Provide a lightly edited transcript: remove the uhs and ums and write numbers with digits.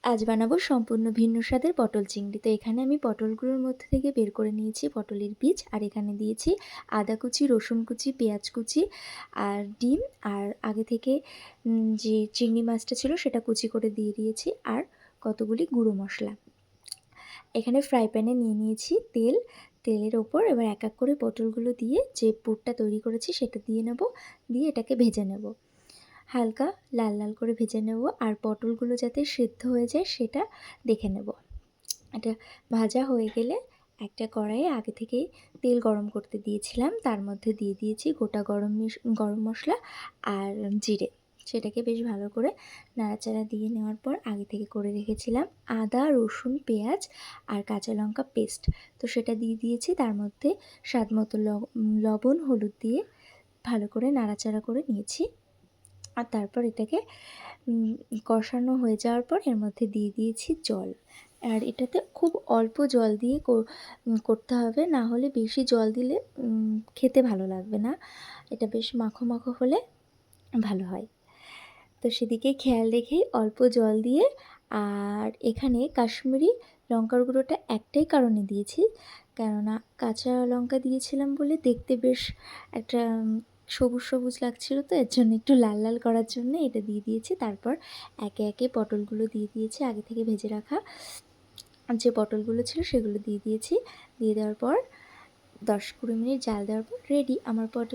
আজ বানাবো সম্পূর্ণ ভিন্ন স্বাদের পটল চিংড়ি। তো এখানে আমি পটলগুলোর মধ্যে থেকে বের করে নিয়েছি পটলের বীজ, আর এখানে দিয়েছি আদা কুচি, রসুন কুচি, পেঁয়াজ কুচি আর ডিম, আর আগে থেকে যে চিংড়ি মাছটা ছিল সেটা কুচি করে দিয়ে দিয়েছি, আর কতগুলি গুঁড়ো মশলা। এখানে ফ্রাই প্যানে নিয়ে নিয়েছি তেল। তেলের ওপর এবার এক এক করে পটলগুলো দিয়ে যে পুরটা তৈরি করেছি সেটা দিয়ে নেব, দিয়ে এটাকে ভেজে নেব। হালকা লাল লাল করে ভেজে নেব, আর পটলগুলো যাতে সিদ্ধ হয়ে যায় সেটা দেখে নেব। এটা ভাজা হয়ে গেলে একটা কড়াইয়ে আগে থেকেই তেল গরম করতে দিয়েছিলাম, তার মধ্যে দিয়ে দিয়েছি গোটা গরম মশলা আর জিরে। সেটাকে বেশ ভালো করে নাড়াচাড়া দিয়ে নেওয়ার পর আগে থেকে করে রেখেছিলাম আদা, রসুন, পেঁয়াজ আর কাঁচা লঙ্কা পেস্ট, তো সেটা দিয়ে দিয়েছি। তার মধ্যে স্বাদ মতো লবণ, হলুদ দিয়ে ভালো করে নাড়াচাড়া করে নিয়েছি। আর তারপর এটাকে কষানো হয়ে যাওয়ার পর এর মধ্যে দিয়ে দিয়েছি জল। আর এটাতে খুব অল্প জল দিয়ে করতে হবে, না হলে বেশি জল দিলে খেতে ভালো লাগবে না। এটা বেশ মাখো মাখো হলে ভালো হয়। তো সেদিকে খেয়াল রেখেই অল্প জল দিয়ে, আর এখানে কাশ্মীরি লঙ্কার গুঁড়োটা একটাই কারণে দিয়েছি, কেননা কাঁচা লঙ্কা দিয়েছিলাম বলে দেখতে বেশ একটা সবুজ সবুজ লাগছিল, তো এর জন্য একটু লাল লাল করার জন্য এটা দিয়ে দিয়েছি। তারপর একে একে পটলগুলো দিয়ে দিয়েছি, আগে থেকে ভেজে রাখা যে পটলগুলো ছিল সেগুলো দিয়ে দিয়েছি। দিয়ে দেওয়ার পর 10-20 মিনিট জাল দেওয়ার পর রেডি আমার পটল।